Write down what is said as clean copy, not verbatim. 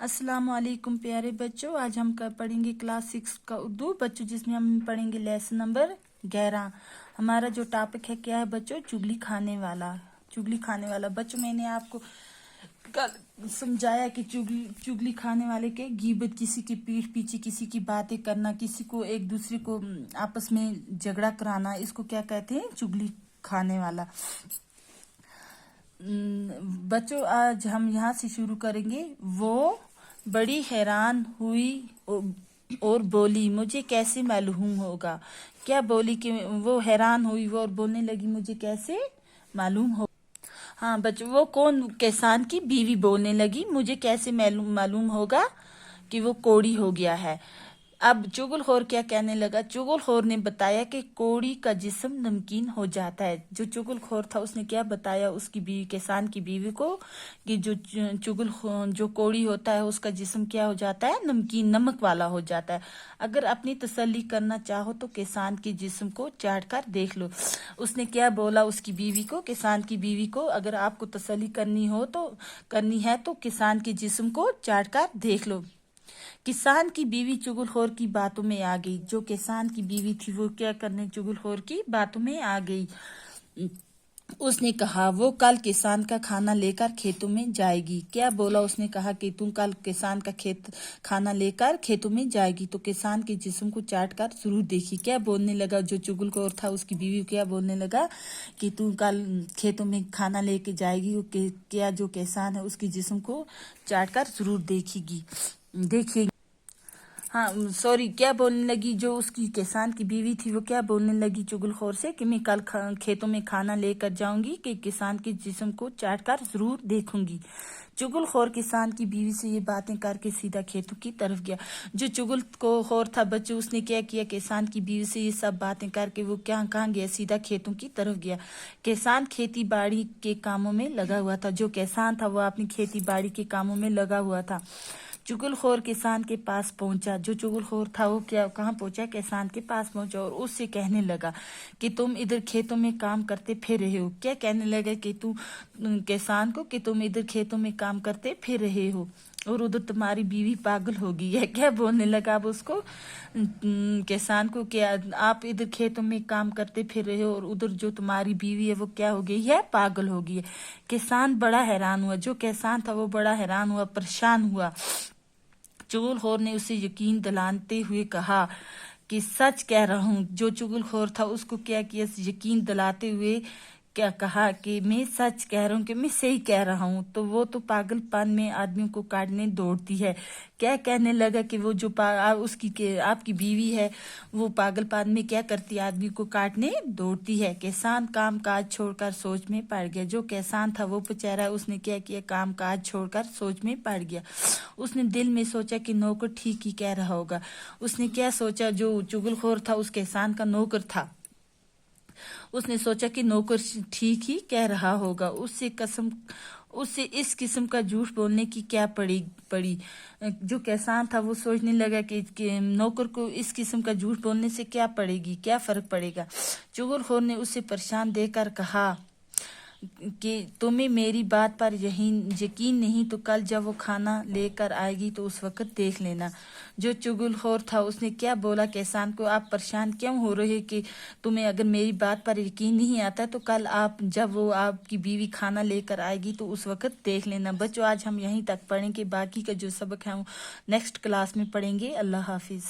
अस्सलाम वालेकुम प्यारे बच्चों। आज हम पढ़ेंगे क्लास 6 का उर्दू बच्चों, जिसमें हम पढ़ेंगे लेसन नंबर 11। हमारा जो टॉपिक है क्या है बच्चों? चुगली खाने वाला। चुगली खाने वाला बच्चों, मैंने आपको कल समझाया कि चुगली खाने वाले के गीबत, किसी की पीठ पीछे किसी की बातें करना, किसी को एक दूसरे को आपस में झगड़ा कराना, इसको क्या कहते हैं? चुगली खाने वाला। बच्चों, आज हम यहाँ से शुरू करेंगे। वो बड़ी हैरान हुई और बोली, मुझे कैसे मालूम होगा? क्या बोली कि वो हैरान हुई वो और बोलने लगी, मुझे कैसे मालूम हो? हाँ बच्चों, वो कौन? किसान की बीवी बोलने लगी, मुझे कैसे मालूम होगा कि वो कोड़ी हो गया है। अब चुगलखोर क्या कहने लगा? चुगलखोर ने बताया कि कोड़ी का जिस्म नमकीन हो जाता है। जो चुगलखोर था उसने क्या बताया उसकी बीवी, किसान की बीवी को, कि जो कोड़ी होता है उसका जिस्म क्या हो जाता है? नमकीन, नमक वाला हो जाता है। अगर अपनी तसल्ली करना चाहो तो किसान के जिस्म को चाट कर देख लो। उसने क्या बोला उसकी बीवी को, किसान की बीवी को, अगर आपको तसल्ली करनी है तो किसान के जिस्म को चाट कर देख लो। किसान की बीवी चुगलखोर की बातों में आ गई। जो किसान की बीवी थी वो क्या करने? चुगलखोर की बातों में आ गई। उसने कहा वो कल किसान का खाना लेकर खेतों में जाएगी। क्या बोला उसने? कहा कि तुम कल किसान का खाना लेकर खेतों में जाएगी तो किसान के जिस्म को चाट कर जरूर देखी। क्या बोलने लगा जो चुगलखोर था उसकी बीवी? क्या बोलने लगा कि तू कल खेतों में खाना लेके जाएगी, क्या जो किसान है उसके जिस्म को चाट कर जरूर देखेगी। हाँ सॉरी, क्या बोलने लगी? जो उसकी किसान की बीवी थी वो क्या बोलने लगी चुगलखोर से कि मैं कल खेतों में खाना लेकर जाऊंगी, कि किसान के जिस्म को चाट कर जरूर देखूंगी। चुगलखोर किसान की बीवी से ये बातें करके सीधा खेतों की तरफ गया। जो चुगलखोर था बच्चों, उसने क्या किया? किसान की बीवी से ये सब बातें करके वो कहाँ गया? सीधा खेतों की तरफ गया। किसान खेती बाड़ी के कामों में लगा हुआ था। जो किसान था वो अपनी खेती बाड़ी के कामों में लगा हुआ था। चुगलखोर किसान के पास पहुंचा। जो चुगलखोर था वो कहाँ पहुंचा? किसान के पास पहुंचा और उससे कहने लगा कि तुम इधर खेतों में काम करते फिर रहे हो। क्या कहने लगा? कि तू किसान को, कि तुम इधर खेतों में काम करते फिर रहे हो और उधर तुम्हारी बीवी पागल हो गई है। क्या बोलने लगा अब उसको? किसान को, क्या आप इधर खेतों में काम करते फिर रहे हो और उधर जो तुम्हारी बीवी है वो क्या हो गई है? पागल हो गई है। किसान बड़ा हैरान हुआ। जो किसान था वो बड़ा हैरान हुआ, परेशान हुआ। चुगलखोर ने उसे यकीन दिलाते हुए कहा कि सच कह रहा हूँ। जो चुगलखोर था उसको क्या किया? यकीन दिलाते हुए क्या कहा कि मैं सच कह रहा हूँ, कि मैं सही कह रहा हूँ। तो वो तो पागलपन में आदमियों को काटने दौड़ती है। क्या कहने लगा कि वो जो आपकी बीवी है वो पागलपन में क्या करती है? आदमी को काटने दौड़ती है। किसान काम काज छोड़कर सोच में पड़ गया। जो किसान था वो बेचारा, उसने क्या किया? काम काज छोड़कर सोच में पड़ गया। उसने दिल में सोचा कि नौकर ठीक ही कह रहा होगा। उसने क्या सोचा? जो चुगलखोर था उस किसान का नौकर था, उसने सोचा कि नौकर ठीक ही कह रहा होगा। उससे इस किस्म का झूठ बोलने की क्या पड़ी। जो किसान था वो सोचने लगा कि नौकर को इस किस्म का झूठ बोलने से क्या फर्क पड़ेगा। चुगलखोर ने उसे परेशान देकर कहा कि तुम्हें मेरी बात पर यकीन नहीं तो कल जब वो खाना लेकर आएगी तो उस वक्त देख लेना। जो चुगलखोर था उसने क्या बोला किसान को? आप परेशान क्यों हो रहे कि तुम्हें अगर मेरी बात पर यकीन नहीं आता तो कल जब वो आपकी बीवी खाना लेकर आएगी तो उस वक्त देख लेना। बच्चों, आज हम यहीं तक पढ़ेंगे। बाकी का जो सबक है वो नेक्स्ट क्लास में पढ़ेंगे। अल्लाह हाफिज।